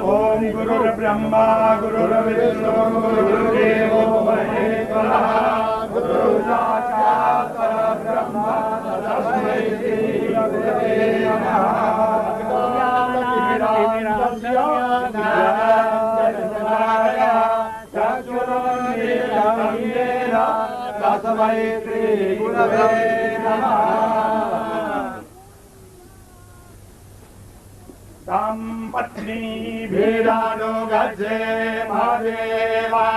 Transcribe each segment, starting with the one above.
ओम गुरुर्ब्रह्मा गुरुर्विष्णु गुरुर्देवो महेश्वरः गुरु साक्षात् परब्रह्म तस्मै श्री गुरवे नमः। तस्मै श्री गुरवे नमः। पत्नी भेदानुगच्छे महादेवा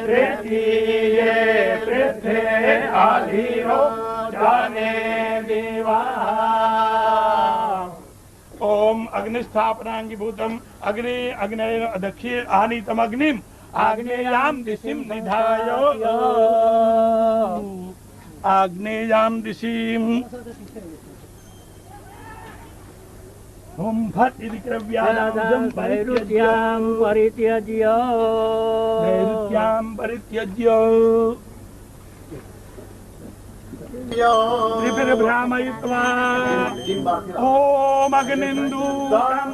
प्रीतिये पृथ्वे आधीरो जाने देवा। ओम अग्निस्थापनांगिभूतम अग्नि अग्नय दक्षिण आनीतम अग्निम आग्नेयाम दिशिम निधायो आग्नेयाम दिशिम ओम फट इति क्रव्यानां परित्यज्यं परित्यज्य त्रिभिर्भ्रामयित्वा ओम अग्निन्दु देहं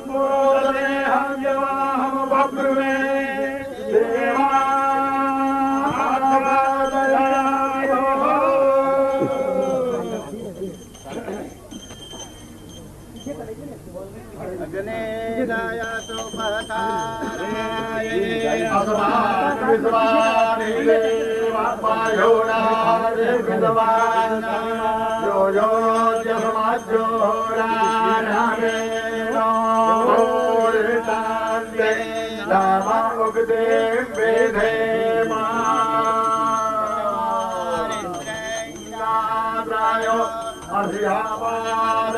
बब्रुवे देवा अग्नेयातो पहताराय अस्मात् विद्वानि देवापायोनारे विद्वान् यो यो जस्माज्जोरानामे नोरितान्ते नामा उगते वेधे मारिन्द्रैन्द्रायो अधियावादारे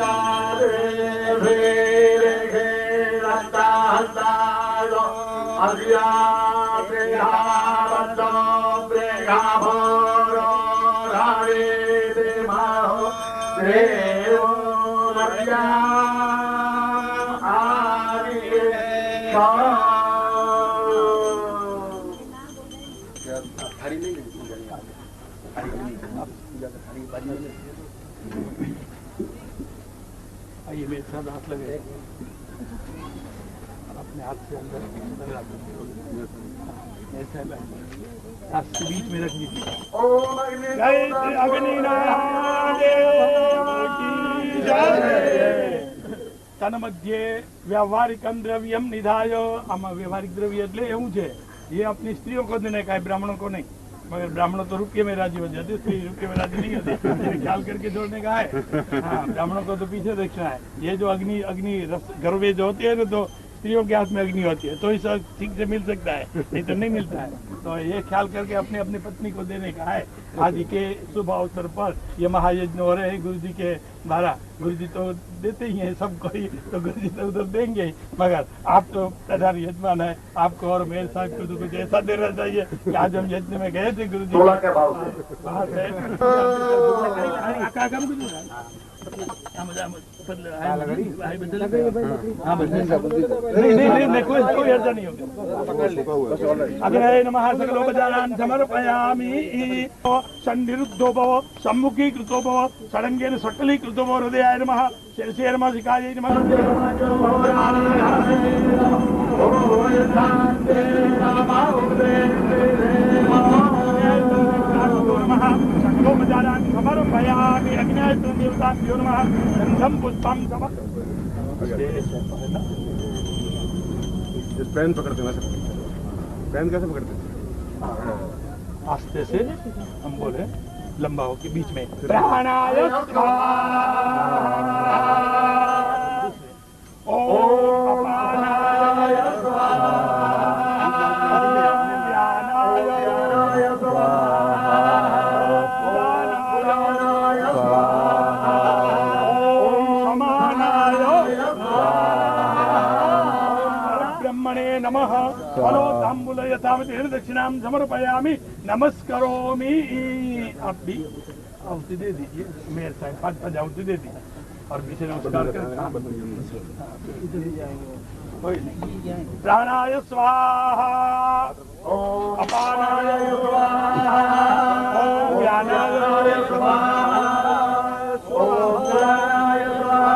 आइए मेरे साथ हाथ लगे अपने हाथ से अंदर ऐसा हाथ से बीच में रख दीजिए। जय श्री अग्निनारायण की जय। तन मध्य व्यावहारिकम द्रव्यम निधाय आमा व्यवहारिक द्रव्य એટલે એવું છે ये अपनी स्त्रियों को देने का है, ब्राह्मणों को नहीं। मगर ब्राह्मणों तो रुपये में राजी हो जाते, स्त्री रुपये में राजी नहीं होती, ख्याल करके जोड़ने का है। हाँ, ब्राह्मणों को तो पीछे देखना है। ये जो अग्नि अग्नि घर में जो होती है ना, तो स्त्रियों के हाथ में अग्नि होती है, तो इस ठीक से मिल सकता है, नहीं तो नहीं मिलता है। तो ये ख्याल करके अपने अपनी पत्नी को देने का है। आज के शुभ अवसर पर ये महायज्ञ हो रहे हैं गुरु जी के द्वारा। गुरु जी तो देते ही हैं सबको ही, तो गुरु जी तो उधर देंगे ही, मगर आप तो प्रधान यजमान है, आपको और मेरे साहब को तो कुछ ऐसा देना चाहिए कि आज हम यज्ञ में गए थे गुरु जी कोई अर्जा नहीं होगा। अग्नये नमः सकलोपचारान् समर्पयामि। सन्निरुद्धो भव सम्मुखीकृतो भव षडङ्गेन सकलीकृतो भव। हृदयाय नमः शिरसे नमः शिखायै नमः। सकलोपचारान् समर्पयामि। अग्नये देवताभ्यो नमः। गन्धं पुष्पं पेन पकड़ते हैं, पेन कैसे पकड़ते हैं? आस्ते से हम बोले लंबा हो के बीच में प्राणाय स्वाहा ओम अपानाय स्वाहा ज्ञानाय स्वाहा उदानाय स्वाहा ओम समानाय स्वाहा ब्रह्मणे नमः। फलो तांबूल यथावति दक्षिणां समर्पयामि नमस्करोमि। आप भी आहुति दे दीजिए, मेरे साहब 5 आहुति दे दीजिए और पीछे नमस्कार कर प्राणाय स्वाहा ओम अपानाय स्वाहा ओम ज्ञानाय स्वाहा ओम ज्ञानाय स्वाहा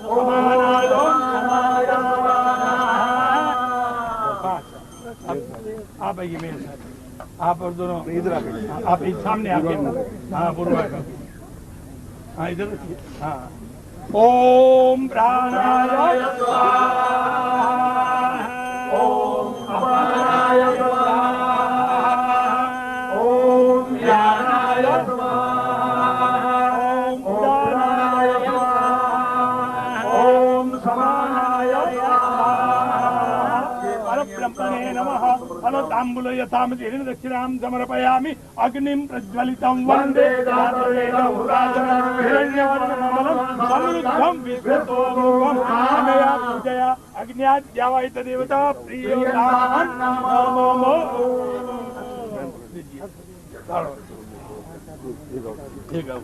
ओम समानाय स्वाहा आप आइए मेरे साथ, आप और दोनों इधर आके आप इस सामने आके, हाँ पूर्वा का, हाँ इधर रखिए, हाँ। ओम प्राणाय स्वाहा, ओम अपानाय स्वाहा, ओम ज्ञानाय स्वाहा, ओम उदानाय स्वाहा, ओम समानाय स्वाहा, परब्रह्मणे नमः। फलताम्बूल यथामति दक्षिणां समर्पयामि। अग्निं प्रज्वलितं वन्दे जातवेदहुराजनं हिरण्यवर्णकमलं समृद्धं विश्वतोमुखं अनया पूजया अग्न्याद्यावायित देवता प्रियोदानं नमो। ठीक है।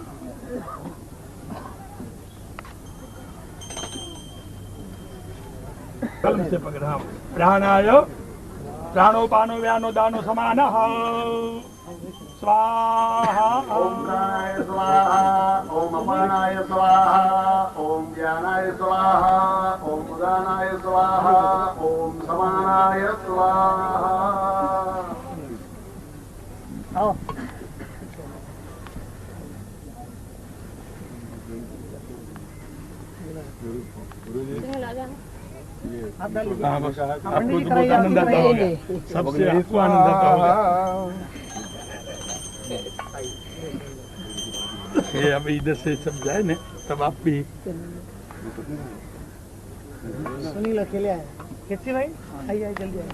कल से पकड़ा प्राणाय प्राणोपानो व्यानो दानो समानः स्वाहा। ओम प्राणाय स्वाहा, ओम अपानाय स्वाहा, ओम ज्ञानाय स्वाहा, ओम उदानाय स्वाहा, ओम समानाय स्वाहा। हाँ, बस आपको तो बहुत आनंद आता होगा, सबसे आपको आनंद आता होगा। ये अब इधर से सब जाए ना, तब आप भी सुनील अकेले आए। कितने भाई आइए आइए जल्दी आइए।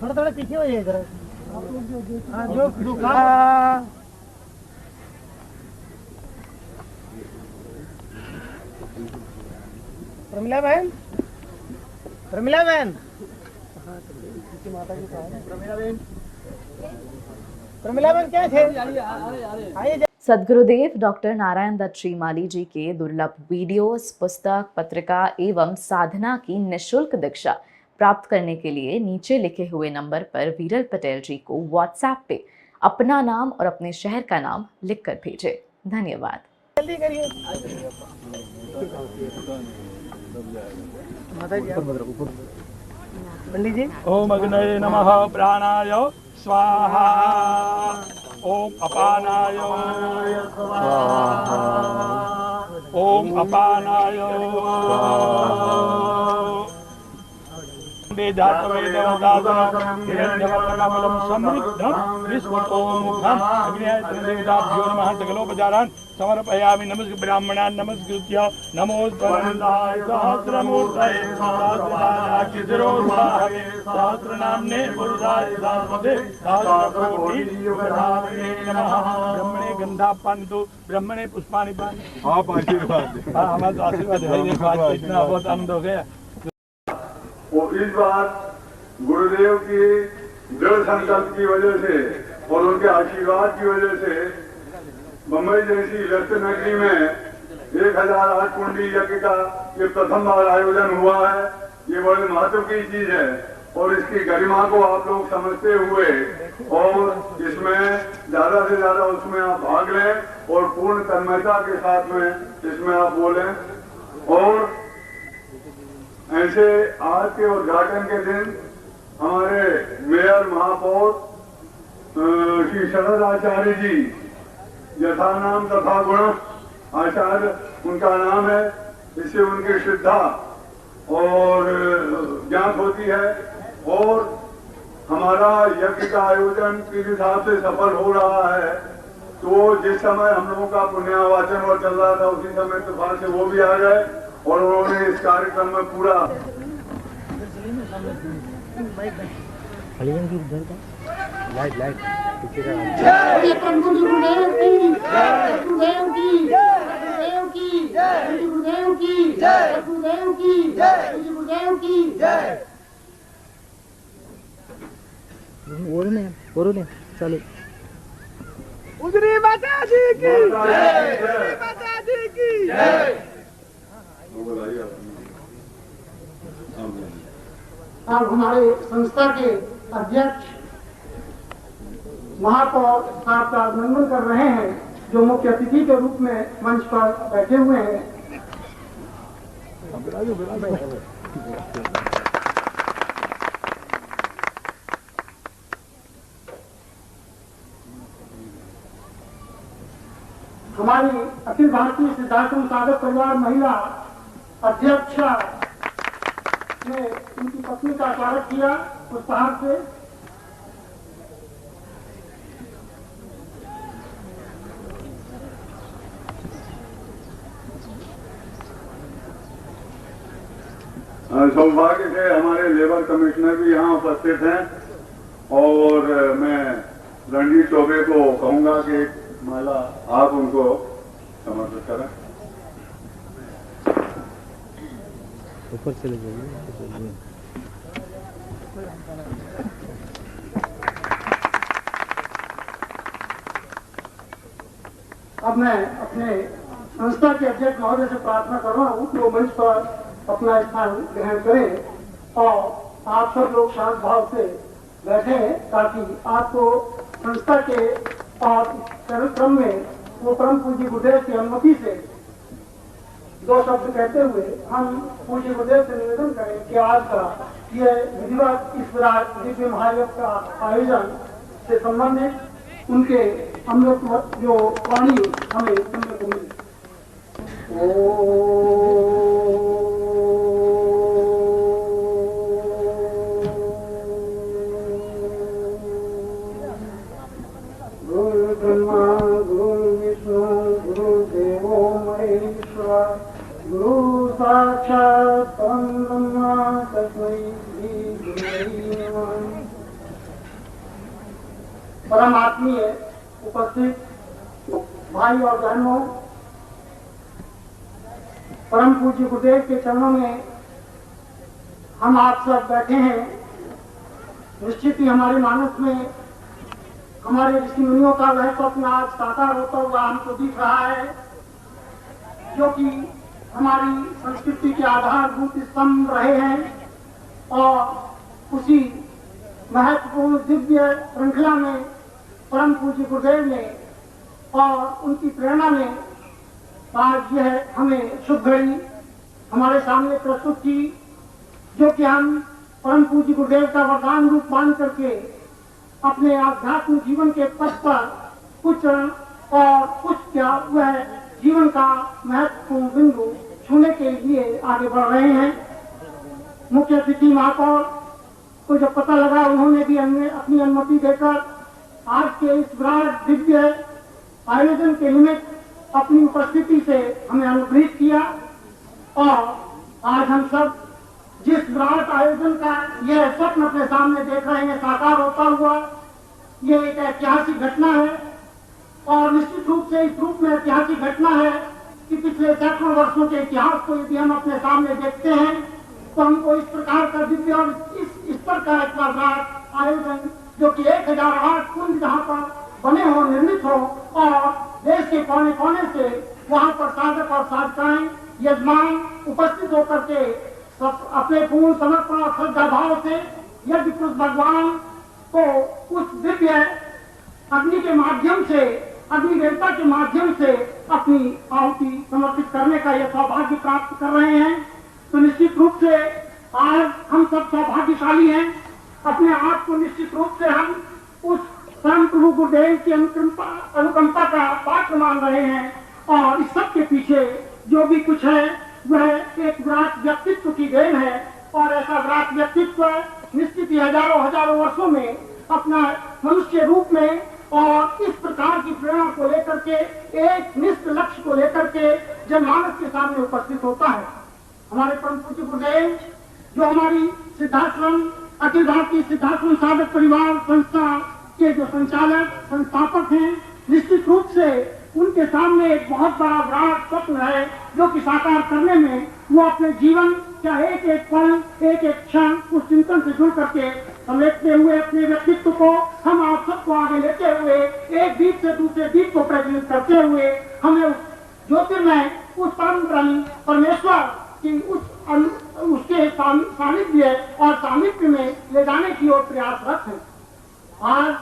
थोड़ा थोड़ा पीछे हो जाइए जरा। हाँ जो दुकान प्रमिला बहन, प्रमिला बहन, प्रमिला बहन क्या थे? आइए। सद्गुरुदेव डॉक्टर नारायण दत्त श्रीमाली जी के दुर्लभ वीडियोस, पुस्तक, पत्रिका एवं साधना की निःशुल्क दीक्षा प्राप्त करने के लिए नीचे लिखे हुए नंबर पर वीरल पटेल जी को व्हाट्सएप पे अपना नाम और अपने शहर का नाम लिखकर भेजें। धन्यवाद। जल्दी करिए। पंडित जी। ओम अग्नये नमः प्राणाय स्वाहा, ओम अपानाय स्वाहा, ओम अपानाय जातवेदहुराजनं हिरण्यवर्णकमलं समृद्धं विश्वतोमुखं अग्न्यादेवताभ्यो नमः। सकलोपचारान् समर्पयामि। नमस्कृत्य ब्राह्मणान् नमस्कृत्य नमोस्तवन्दाय सहस्रमूर्तये सहस्रनारायणाय सहस्रनाम्ने पुरुषाय सहस्रपदे सहस्रकोटियुगधारिणे नमः। ब्रह्मणे गन्धापान्तु, ब्रह्मणे पुष्पाणि पान्तु। आप आशीर्वाद दें। हाँ, हमारा तो आशीर्वाद है। देखो आज इतना बहुत आनंद हो गया। और इस बार गुरुदेव की दृढ़ संकल्प की वजह से और उनके आशीर्वाद की वजह से मुंबई जैसी व्यस्त नगरी में 1008 कुंडी यज्ञ का ये प्रथम बार आयोजन हुआ है। ये बड़े महत्व की चीज है और इसकी गरिमा को आप लोग समझते हुए और इसमें ज्यादा से ज्यादा उसमें आप भाग लें और पूर्ण तन्मयता के साथ में इसमें आप बोलें। और ऐसे आज के उद्घाटन के दिन हमारे मेयर महापौर श्री शरद आचार्य जी, यथा नाम तथा गुण आचार्य उनका नाम है, इससे उनकी श्रद्धा और ज्ञात होती है। और हमारा यज्ञ का आयोजन किस हिसाब से सफल हो रहा है, तो जिस समय हम लोगों का पुण्यावाचन और चल रहा था उसी समय तूफान से वो भी आ गए और उन्होंने इस कार्यक्रम में पूरा लाइट प्रभु गुरुदेव की गुरुदेव की गुरुदेव की गुरुदेव की गुरुदेव की गुरुदेव की बोलो चलो। उजरी माता जी की जय, माता जी की जय। और हमारे संस्था के अध्यक्ष महापौर साहब का अभिनंदन कर रहे हैं, जो मुख्य अतिथि के रूप में मंच पर बैठे हुए हैं। हमारी अखिल भारतीय सिद्धाश्रम साधक परिवार महिला अध्यक्ष ने उनकी पत्नी का स्वागत किया पुष्पहार से। सौभाग्य से हमारे लेबर कमिश्नर भी यहाँ उपस्थित हैं और मैं रणजीत चौबे को कहूंगा कि एक माला आप उनको समर्पित करें। ऊपर चले जाइए। अब मैं अपने संस्था के अध्यक्ष महोदय से प्रार्थना कर रहा हूँ कि वो मंच पर अपना स्थान ग्रहण करें और आप सब लोग शांत भाव से बैठे ताकि आपको संस्था के और कार्यक्रम में वो परम पूज्य गुरुदेव की अनुमति से दो शब्द कहते हुए हम पूज्य गुरुदेव से निवेदन करें कि आज का ये विधिवत इस दिव्य महायज्ञ का आयोजन से संबंधित उनके अमृत जो वाणी हमें सुनने को मिली। गुरु ब्रह्मा गुरु विष्णु गुरु देवो महेश्वर गुरु साक्षात् परम ब्रह्म तस्मै श्री गुरुवे नमः। परम आत्मीय उपस्थित भाई और बहनों, परम पूज्य गुरुदेव के चरणों में हम आप सब बैठे हैं। निश्चित ही हमारे मानस में हमारे ऋषि मुनियों का वह स्वप्न आज साकार होता हुआ हमको दिख रहा है, जो कि हमारी संस्कृति के आधारभूत स्तंभ रहे हैं और उसी महत्वपूर्ण दिव्य श्रृंखला में परम पूज्य गुरुदेव ने और उनकी प्रेरणा में आज यह हमें शुभ घड़ी हमारे सामने प्रस्तुत की, जो कि हम परम पूज्य गुरुदेव का वरदान रूप मान करके अपने आध्यात्मिक जीवन के पथ पर कुछ और कुछ क्या वह जीवन का महत्वपूर्ण बिंदु छूने के लिए आगे बढ़ रहे हैं। मुख्य अतिथि महापौर को जब पता लगा, उन्होंने भी अपनी अनुमति देकर आज के इस विराट दिव्य आयोजन के निमित्त अपनी उपस्थिति से हमें अनुग्रहित किया और आज हम सब जिस विराट आयोजन का यह स्वप्न अपने सामने देख रहे हैं साकार होता हुआ, यह एक ऐतिहासिक घटना है और निश्चित रूप से इस रूप में ऐतिहासिक घटना है कि पिछले सैकड़ों वर्षों के इतिहास को यदि हम अपने सामने देखते हैं तो हमको इस प्रकार का दिव्य और इस स्तर का इतना विराट आयोजन, जो कि 1008 कुंड जहाँ पर बने हो, निर्मित हो और देश के कोने कोने से वहाँ पर साधक और साधिकाएं यजमान उपस्थित होकर के सब अपने पूर्ण समर्पण और श्रद्धा भाव से यज्ञ पुरुष भगवान को उस दिव्य अग्नि के माध्यम से, अग्नि देवता के माध्यम से अपनी आहुति समर्पित करने का यह सौभाग्य प्राप्त कर रहे हैं। तो निश्चित रूप से आज हम सब सौभाग्यशाली हैं। अपने आप को निश्चित रूप से हम उस परम प्रभु गुरुदेव की अनुकंपा का पात्र मान रहे हैं और इस सब के पीछे जो भी कुछ है वह एक विराट व्यक्तित्व की देन है और ऐसा विराट व्यक्तित्व निश्चित ही हजारों वर्षों में अपना मनुष्य रूप में और इस प्रकार की प्रेरणा को लेकर के एक निष्ठ लक्ष्य को लेकर के जनमानस के सामने उपस्थित होता है। हमारे परम पूज्य गुरुदेव जो हमारी सिद्धाश्रम अखिल भारतीय सिद्धाश्रम साधक परिवार संस्था के जो संचालक संस्थापक हैं, निश्चित रूप से उनके सामने एक बहुत बड़ा विराट स्वप्न है जो कि साकार करने में वो अपने जीवन का एक एक पल, एक एक क्षण उस चिंतन से जुड़ करके समेटते हुए अपने व्यक्तित्व को हम आप सबको आगे लेते हुए एक दीप से दूसरे दीप को प्रज्वलित करते हुए हमें उस ज्योतिर्मय, उस परम ब्रह्म परमेश्वर की उसके सानिध्य और सामिप्य में ले जाने की ओर प्रयासरत है। आज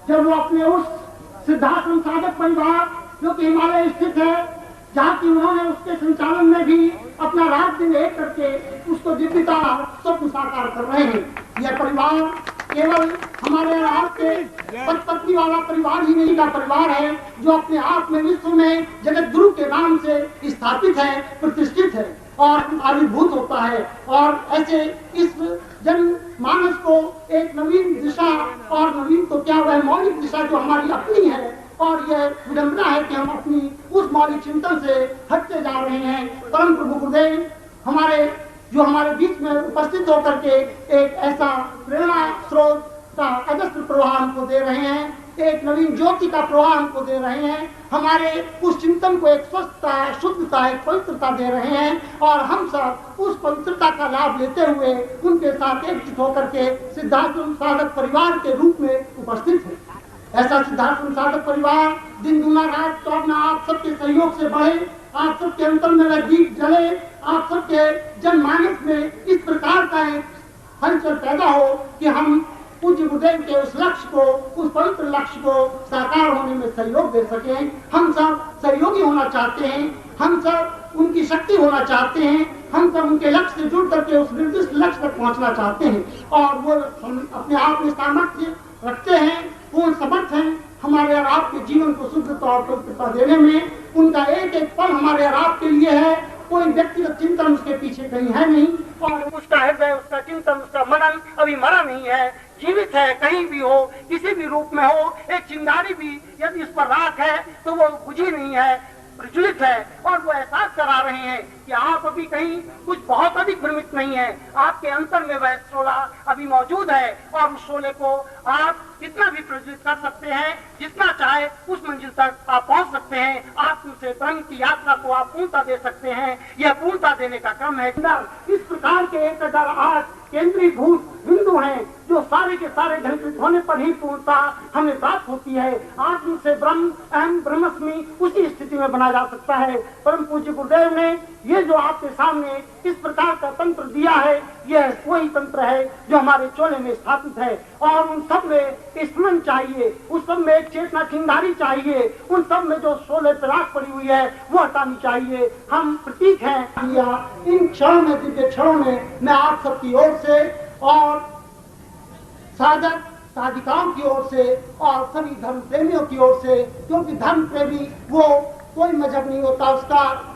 जब वो अपने उस सिद्धाश्रम साधक परिवार जो कि हिमालय स्थित है, जहाँ की उन्होंने उसके संचालन में भी अपना रात दिन एक करके उसको दिव्यता स्वप्न साकार कर रहे हैं। यह परिवार केवल हमारे आपके पत्नी वाला परिवार ही नहीं का परिवार है, जो अपने आप में विश्व में जगत गुरु के नाम से स्थापित है, प्रतिष्ठित है और आविर्भूत होता है। और ऐसे इस जन मानस को एक नवीन दिशा, और नवीन तो क्या वह मौलिक दिशा जो हमारी अपनी है, और यह विडंबना है कि हम अपनी उस मौलिक चिंतन से हटते जा रहे हैं। परम प्रभु गुरुदेव हमारे बीच में उपस्थित होकर के एक ऐसा प्रेरणा स्रोत का अजस्त्र प्रवाह हमको दे रहे हैं, एक नवीन ज्योति का प्रवाह हमको दे रहे हैं, हमारे उस चिंतन को एक स्वस्थता, शुद्धता, एक पवित्रता दे रहे हैं। और हम सब उस पवित्रता का लाभ लेते हुए उनके साथ एकजुट होकर के सिद्धार्थ साधक परिवार के रूप में उपस्थित है। ऐसा सिद्धार्थ साधक परिवार दिन दुना रात चौगना आप सबके सहयोग से बढ़े, आप सबके अंतर में वह दीप जले, आप सबके जनमानस में इस प्रकार का एक हलचल पैदा हो कि हम पूज्य गुरुदेव के उस लक्ष्य को, उस पवित्र लक्ष्य को साकार होने में सहयोग दे सकें। हम सब सहयोगी होना चाहते हैं, हम सब उनकी शक्ति होना चाहते हैं, हम सब उनके लक्ष्य से जुड़ करके उस निर्दिष्ट लक्ष्य तक पहुंचना चाहते हैं। और वो हम अपने आप में सामर्थ्य रखते हैं, पूर्ण समर्थ हैं हमारे और आपके जीवन को शुद्धता और पवित्रता देने में। उनका एक एक पल हमारे और आपके लिए है, कोई व्यक्तिगत चिंतन उसके पीछे कहीं है नहीं, और उसका हृदय, उसका चिंतन, उसका मनन अभी मरा नहीं है, जीवित है। कहीं भी हो, किसी भी रूप में हो, एक चिंगारी भी यदि इस पर राख है तो वो बुझी नहीं है, प्रज्वलित है। और वो एहसास करा रहे हैं कि आप अभी कहीं कुछ बहुत अधिक भ्रमित नहीं है, आपके अंतर में वह शोला अभी मौजूद है, और उस शोले को आप कितना भी प्रज्वलित कर सकते हैं, जितना चाहे उस मंजिल तक आप पहुंच सकते हैं। आत्म से ब्रह्म की यात्रा को आप पूर्णता दे सकते हैं, यह पूर्णता देने का क्रम है। इस प्रकार के 1008 केंद्रीभूत बिंदु हैं जो सारे के सारे घनीभूत होने पर ही पूर्णता हमें प्राप्त होती है। आत्म से ब्रह्म, अहम ब्रह्मस्मि, उसी स्थिति में बना जा सकता है। परम पूज्य गुरुदेव ने ये जो आपके सामने इस प्रकार का तंत्र दिया है, यह वही तंत्र है जो हमारे चोले में स्थापित है। और उन सब में स्मरण चाहिए, उस सब में एक चेतना चिंगारी चाहिए, उन सब में जो शोले पर राख पड़ी हुई है वो हटानी चाहिए। हम प्रतीक हैं। इन क्षणों में, दिव्य क्षणों में मैं आप सबकी ओर से और साधक साधिकाओं की ओर से और सभी धर्म प्रेमियों की ओर से, क्योंकि धर्म प्रेमी वो कोई मजहब नहीं होता,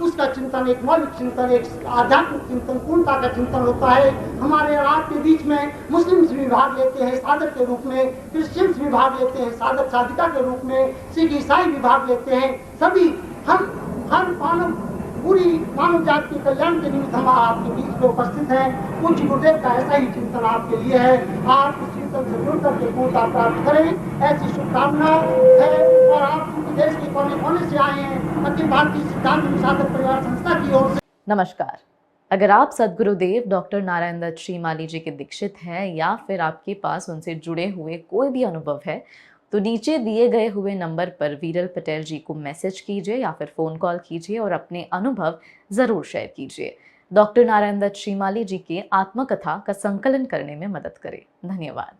उसका चिंतन एक मौलिक चिंतन, एक आध्यात्मिक चिंतन, पूर्णता का चिंतन होता है। हमारे और आपके बीच में मुस्लिम्स भी भाग लेते हैं साधक के रूप में, क्रिश्चियंस भी भाग लेते हैं साधक साधिका के रूप में, सिख ईसाई भी भाग लेते हैं। सभी हम हर पूरी मानव जाति के कल्याण के निमित्त हम आपके बीच में उपस्थित हैं। पूज्य गुरुदेव का ऐसा ही चिंतन आपके लिए है। आप उस चिंतन से जुड़ करके पूर्णता प्राप्त करें, ऐसी शुभकामना है। और आप देश के कोने कोने से आए हैं, अखिल भारतीय सिद्धांत साधक परिवार संस्था की ओर से। नमस्कार। अगर आप सद्गुरुदेव डॉक्टर नारायण दत्त श्रीमाली जी के दीक्षित हैं, या फिर आपके पास उनसे जुड़े हुए कोई भी अनुभव है, तो नीचे दिए गए हुए नंबर पर वीरल पटेल जी को मैसेज कीजिए या फिर फ़ोन कॉल कीजिए और अपने अनुभव ज़रूर शेयर कीजिए। डॉक्टर नारायण दत्त श्रीमाली जी के आत्मकथा का संकलन करने में मदद करें। धन्यवाद।